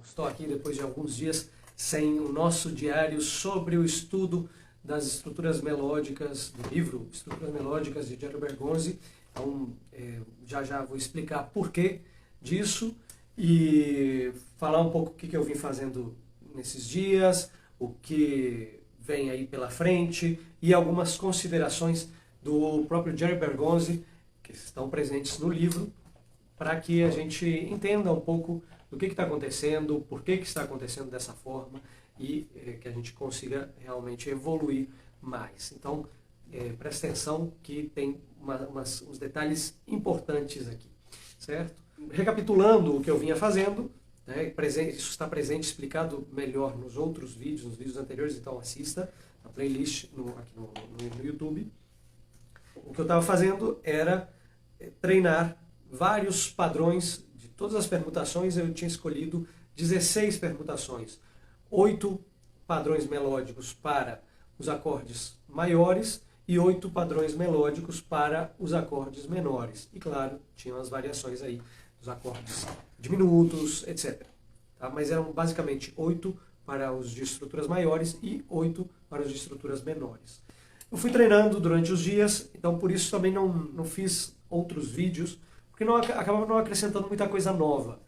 Estou aqui depois de alguns dias sem o nosso diário sobre o estudo das estruturas melódicas do livro Estruturas Melódicas de Jerry Bergonzi. Então, já vou explicar porquê disso e falar um pouco o que eu vim fazendo nesses dias, o que vem aí pela frente e algumas considerações do próprio Jerry Bergonzi que estão presentes no livro, para que a gente entenda um pouco do que está acontecendo, por que está acontecendo dessa forma e que a gente consiga realmente evoluir mais. Então, presta atenção que tem uns detalhes importantes aqui, certo? Recapitulando o que eu vinha fazendo, né, isso está presente, explicado melhor nos outros vídeos, nos vídeos anteriores, então assista a playlist aqui no YouTube. O que eu estava fazendo era treinar vários padrões de todas as permutações. Eu tinha escolhido 16 permutações, 8 padrões melódicos para os acordes maiores e 8 padrões melódicos para os acordes menores. E claro, tinham as variações aí dos acordes diminutos, etc. Tá? Mas eram basicamente 8 para os de estruturas maiores e 8 para os de estruturas menores. Eu fui treinando durante os dias, então por isso também não fiz outros vídeos, porque acabava não acrescentando muita coisa nova,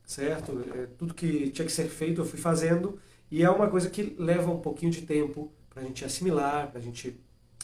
certo? Tudo que tinha que ser feito eu fui fazendo, e é uma coisa que leva um pouquinho de tempo para a gente assimilar, para a gente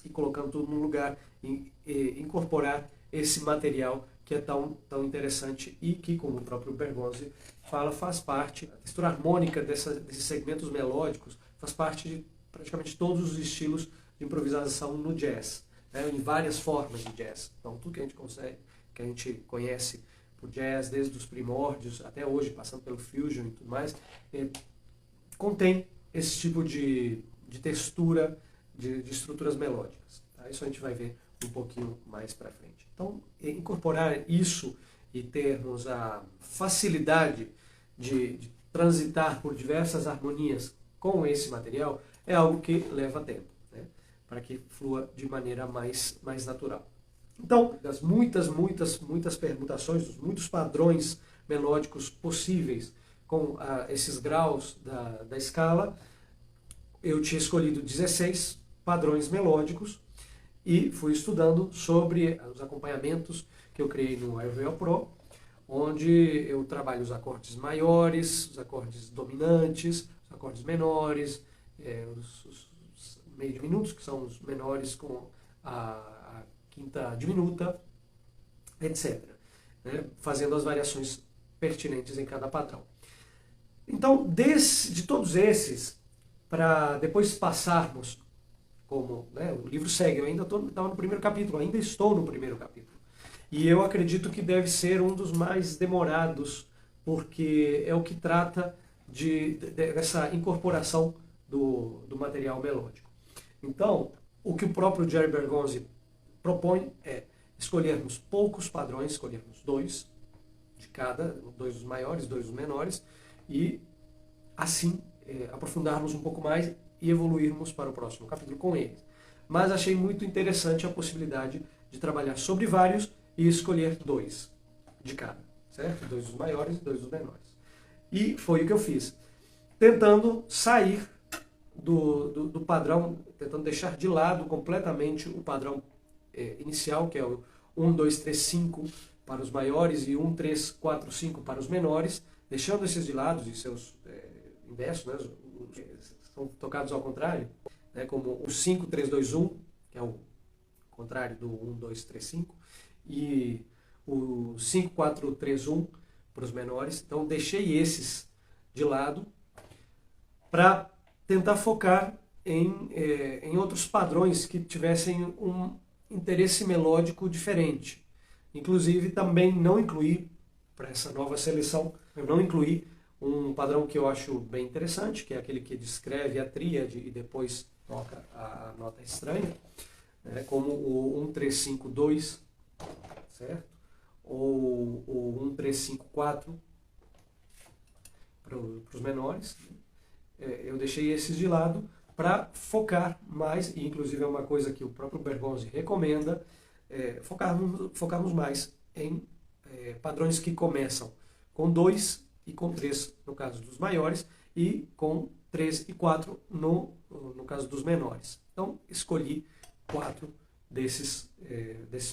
ir colocando tudo no lugar e incorporar esse material que é tão interessante e que, como o próprio Bergonzi fala, faz parte, a textura harmônica desses segmentos melódicos faz parte de praticamente todos os estilos de improvisação no jazz, né, em várias formas de jazz. Então, tudo que a gente consegue, que a gente conhece por jazz, desde os primórdios até hoje, passando pelo fusion e tudo mais, contém esse tipo de textura, de estruturas melódicas. Tá? Isso a gente vai ver um pouquinho mais para frente. Então, incorporar isso e termos a facilidade de transitar por diversas harmonias com esse material é algo que leva tempo, né? Para que flua de maneira mais natural. Então, das muitas permutações, dos muitos padrões melódicos possíveis com esses graus da escala, eu tinha escolhido 16 padrões melódicos e fui estudando sobre os acompanhamentos que eu criei no Airveil Pro, onde eu trabalho os acordes maiores, os acordes dominantes, os acordes menores, os meio diminutos, que são os menores com a quinta diminuta, etc. Né? Fazendo as variações pertinentes em cada padrão. Então, de todos esses, para depois passarmos, como, né, o livro segue, eu ainda estava no primeiro capítulo, ainda estou no primeiro capítulo. E eu acredito que deve ser um dos mais demorados, porque é o que trata dessa incorporação do material melódico. Então, o que o próprio Jerry Bergonzi propõe é escolhermos poucos padrões, escolhermos 2 de cada, 2 dos maiores, 2 dos menores, e assim aprofundarmos um pouco mais e evoluirmos para o próximo capítulo com eles. Mas achei muito interessante a possibilidade de trabalhar sobre vários e escolher 2 de cada, certo? 2 dos maiores e 2 dos menores. E foi o que eu fiz, tentando sair do padrão, tentando deixar de lado completamente o padrão inicial, que é o 1, 2, 3, 5 para os maiores e 1, 3, 4, 5 para os menores, deixando esses de lado e seus inversos, né, são tocados ao contrário, né, como o 5, 3, 2, 1, que é o contrário do 1, 2, 3, 5, e o 5, 4, 3, 1 para os menores. Então deixei esses de lado para tentar focar em outros padrões que tivessem um interesse melódico diferente. Inclusive também não incluí, para essa nova seleção, eu não incluí um padrão que eu acho bem interessante, que é aquele que descreve a tríade e depois toca a nota estranha, né, como o 1, 3, 5, 2, certo? Ou o 1, 3, 5, 4 para os menores. Eu deixei esses de lado para focar mais, e inclusive é uma coisa que o próprio Bergonzi recomenda, focarmos mais em padrões que começam com 2 e com 3 no caso dos maiores, e com 3 e 4 no caso dos menores. Então, escolhi 4 desses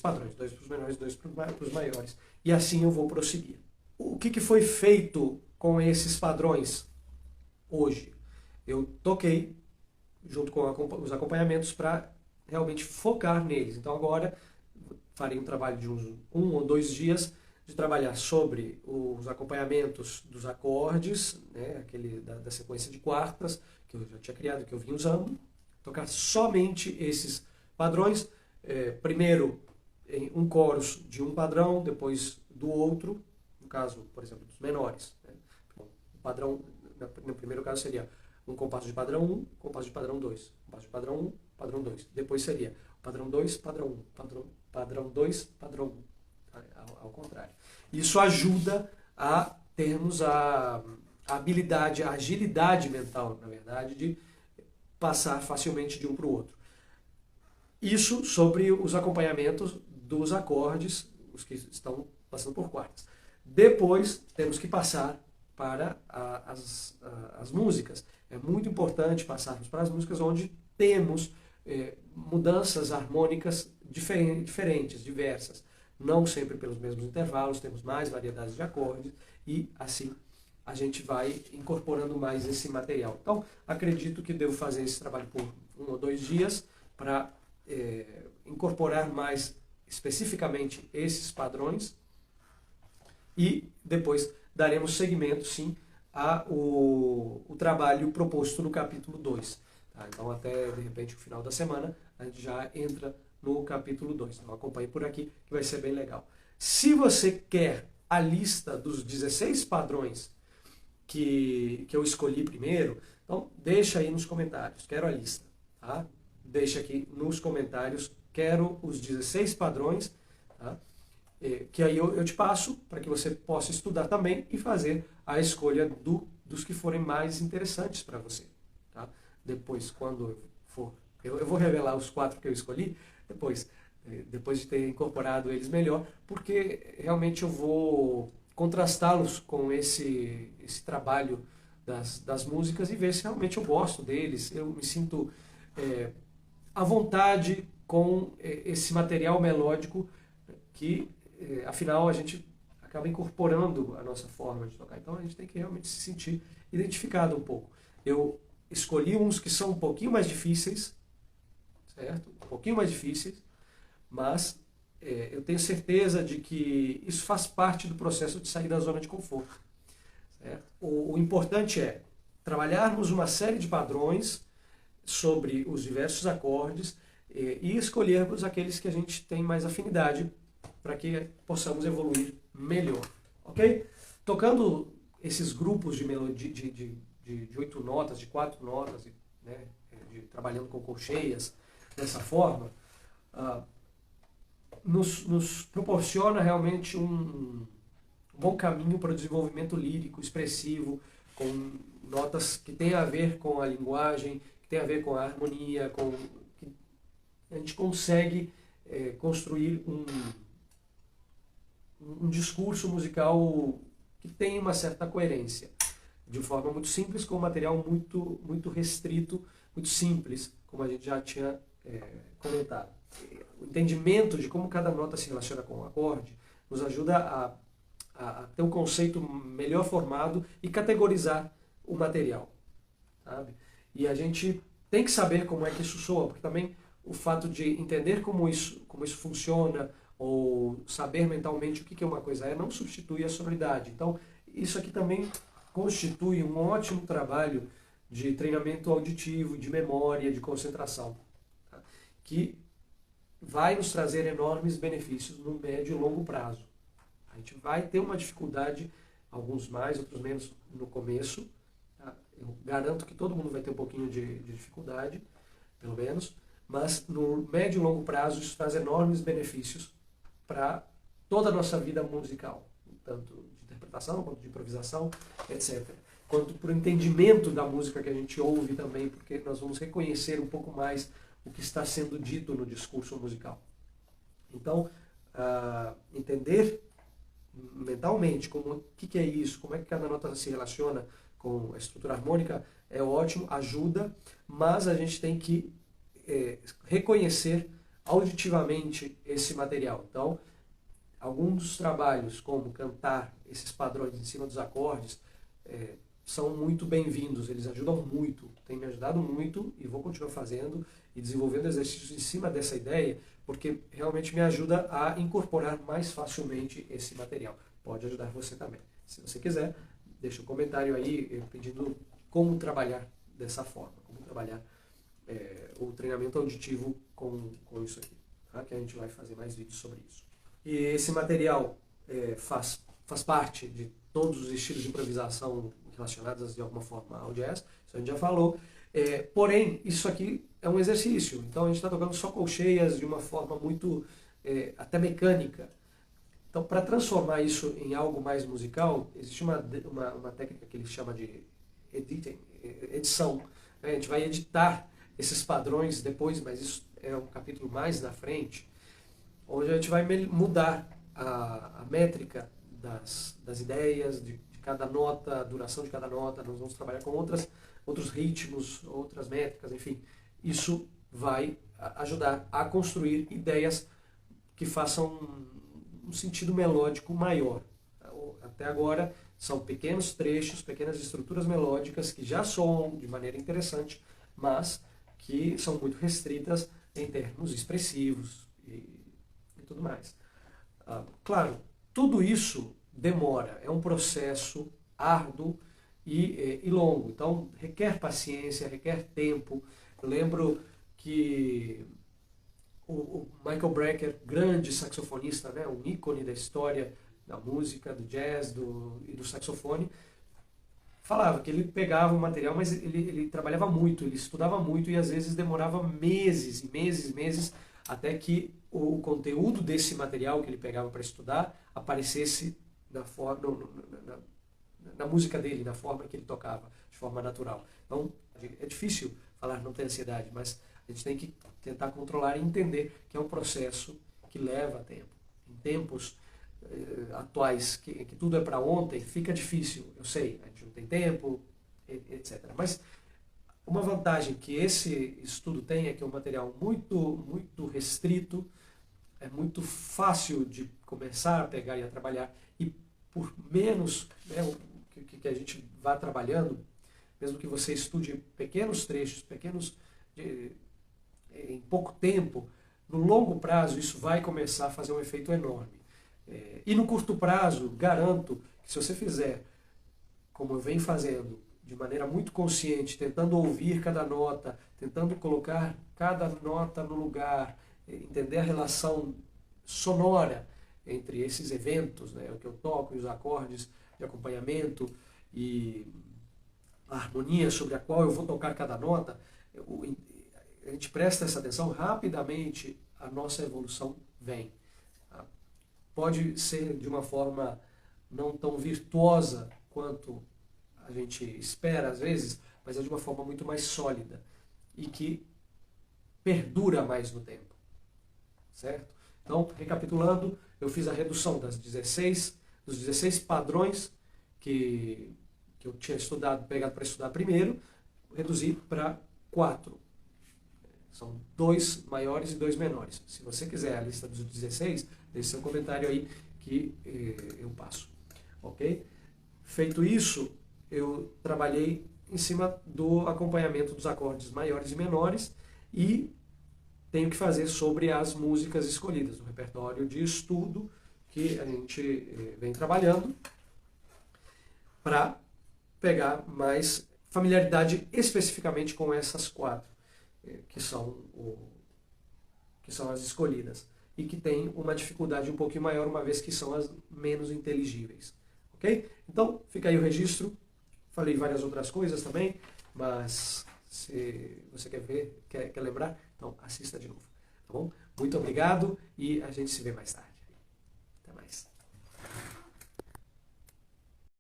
padrões, 2 para os menores, 2 para os maiores. E assim eu vou prosseguir. O que foi feito com esses padrões hoje? Eu toquei junto com os acompanhamentos para realmente focar neles. Então agora farei um trabalho de uns 1 ou 2 dias de trabalhar sobre os acompanhamentos dos acordes, né, aquele da sequência de quartas, que eu já tinha criado, que eu vim usando, tocar somente esses padrões, primeiro em um chorus de um padrão, depois do outro, no caso, por exemplo, dos menores. Né? O padrão, no primeiro caso, seria um compasso de padrão 1, compasso de padrão 2, compasso de padrão 1, padrão 2. Depois seria padrão 2, padrão 1, padrão 2, padrão 1. Ao contrário. Isso ajuda a termos a habilidade, a agilidade mental, na verdade, de passar facilmente de um para o outro. Isso sobre os acompanhamentos dos acordes, os que estão passando por quartas. Depois temos que passar para as músicas. É muito importante passarmos para as músicas onde temos mudanças harmônicas diferentes, diversas. Não sempre pelos mesmos intervalos, temos mais variedades de acordes e assim a gente vai incorporando mais esse material. Então, acredito que devo fazer esse trabalho por 1 ou 2 dias para incorporar mais especificamente esses padrões e depois daremos seguimento, sim, ao trabalho proposto no capítulo 2. Tá? Então, até, de repente, o final da semana, a gente já entra no capítulo 2. Então, acompanhe por aqui, que vai ser bem legal. Se você quer a lista dos 16 padrões que eu escolhi primeiro, então deixa aí nos comentários, quero a lista. Tá? Deixa aqui nos comentários, quero os 16 padrões, tá? Que aí eu te passo para que você possa estudar também e fazer a escolha dos que forem mais interessantes para você. Tá? Depois, quando for, eu vou revelar os 4 que eu escolhi, depois de ter incorporado eles melhor, porque realmente eu vou contrastá-los com esse trabalho das músicas e ver se realmente eu gosto deles, eu me sinto à vontade com esse material melódico que, afinal, a gente acaba incorporando a nossa forma de tocar. Então a gente tem que realmente se sentir identificado um pouco. Eu escolhi uns que são um pouquinho mais difíceis, certo? Um pouquinho mais difíceis, mas eu tenho certeza de que isso faz parte do processo de sair da zona de conforto. Certo? O importante é trabalharmos uma série de padrões sobre os diversos acordes e escolhermos aqueles que a gente tem mais afinidade para que possamos evoluir melhor. Ok? Tocando esses grupos de melodia de 8 notas, de 4 notas, né, trabalhando com colcheias, dessa forma, nos proporciona realmente um bom caminho para o desenvolvimento lírico, expressivo, com notas que têm a ver com a linguagem, que têm a ver com a harmonia, que a gente consegue construir um discurso musical que tem uma certa coerência, de forma muito simples, com um material muito, muito restrito, muito simples, como a gente já tinha comentado. O entendimento de como cada nota se relaciona com o acorde nos ajuda a ter um conceito melhor formado e categorizar o material. Sabe? E a gente tem que saber como é que isso soa, porque também o fato de entender como isso funciona ou saber mentalmente o que uma coisa não substitui a sonoridade. Então, isso aqui também constitui um ótimo trabalho de treinamento auditivo, de memória, de concentração, tá? Que vai nos trazer enormes benefícios no médio e longo prazo. A gente vai ter uma dificuldade, alguns mais, outros menos no começo. Tá? Eu garanto que todo mundo vai ter um pouquinho de dificuldade, pelo menos, mas no médio e longo prazo isso traz enormes benefícios para toda a nossa vida musical, tanto de interpretação quanto de improvisação, etc. Quanto para o entendimento da música que a gente ouve também, porque nós vamos reconhecer um pouco mais o que está sendo dito no discurso musical. Então, entender mentalmente, como o que é isso, como é que cada nota se relaciona com a estrutura harmônica, é ótimo, ajuda, mas a gente tem que reconhecer auditivamente esse material. Então, alguns dos trabalhos, como cantar esses padrões em cima dos acordes, são muito bem-vindos, eles ajudam muito, têm me ajudado muito e vou continuar fazendo e desenvolvendo exercícios em cima dessa ideia, porque realmente me ajuda a incorporar mais facilmente esse material. Pode ajudar você também. Se você quiser, deixa um comentário aí pedindo como trabalhar dessa forma, como trabalhar o treinamento auditivo com isso aqui, tá? Que a gente vai fazer mais vídeos sobre isso. E esse material faz parte de todos os estilos de improvisação relacionados de alguma forma ao jazz, isso a gente já falou. Porém, isso aqui é um exercício, então a gente está tocando só colcheias de uma forma muito até mecânica. Então, para transformar isso em algo mais musical, existe uma técnica que ele chama de edição. Né? A gente vai editar esses padrões depois, mas isso é um capítulo mais na frente, onde a gente vai mudar a métrica das ideias, de cada nota, a duração de cada nota, nós vamos trabalhar com outros ritmos, outras métricas, enfim. Isso vai ajudar a construir ideias que façam um sentido melódico maior. Até agora são pequenos trechos, pequenas estruturas melódicas que já soam de maneira interessante, mas que são muito restritas em termos expressivos e tudo mais. Claro, tudo isso demora, é um processo árduo e longo, então requer paciência, requer tempo. Eu lembro que o Michael Brecker, grande saxofonista, né, um ícone da história da música, do jazz e do saxofone, falava que ele pegava o material, mas ele trabalhava muito, ele estudava muito e às vezes demorava meses e meses, meses, até que o conteúdo desse material que ele pegava para estudar aparecesse na música dele, na forma que ele tocava, de forma natural. Então, é difícil falar não ter ansiedade, mas a gente tem que tentar controlar e entender que é um processo que leva tempo. Em tempos atuais, que tudo é para ontem, fica difícil, eu sei, a gente não tem tempo, etc. Mas uma vantagem que esse estudo tem é que é um material muito, muito restrito, é muito fácil de começar a pegar e a trabalhar, e por menos que a gente vá trabalhando, mesmo que você estude pequenos trechos, em pouco tempo, no longo prazo isso vai começar a fazer um efeito enorme. E no curto prazo, garanto que se você fizer, como eu venho fazendo, de maneira muito consciente, tentando ouvir cada nota, tentando colocar cada nota no lugar, entender a relação sonora entre esses eventos, né, o que eu toco e os acordes de acompanhamento e a harmonia sobre a qual eu vou tocar cada nota, a gente presta essa atenção, rapidamente a nossa evolução vem. Pode ser de uma forma não tão virtuosa quanto a gente espera às vezes, mas é de uma forma muito mais sólida e que perdura mais no tempo. Certo? Então, recapitulando, eu fiz a redução dos 16 padrões que eu tinha pegado para estudar primeiro, reduzi para 4. São 2 maiores e 2 menores. Se você quiser a lista dos 16, deixe seu comentário aí que eu passo. Ok? Feito isso, eu trabalhei em cima do acompanhamento dos acordes maiores e menores e tenho que fazer sobre as músicas escolhidas, no repertório de estudo que a gente vem trabalhando para pegar mais familiaridade especificamente com essas 4, que são as escolhidas e que tem uma dificuldade um pouquinho maior, uma vez que são as menos inteligíveis. Ok? Então, fica aí o registro. Falei várias outras coisas também, mas se você quer ver, quer lembrar, então assista de novo. Tá bom? Muito obrigado e a gente se vê mais tarde.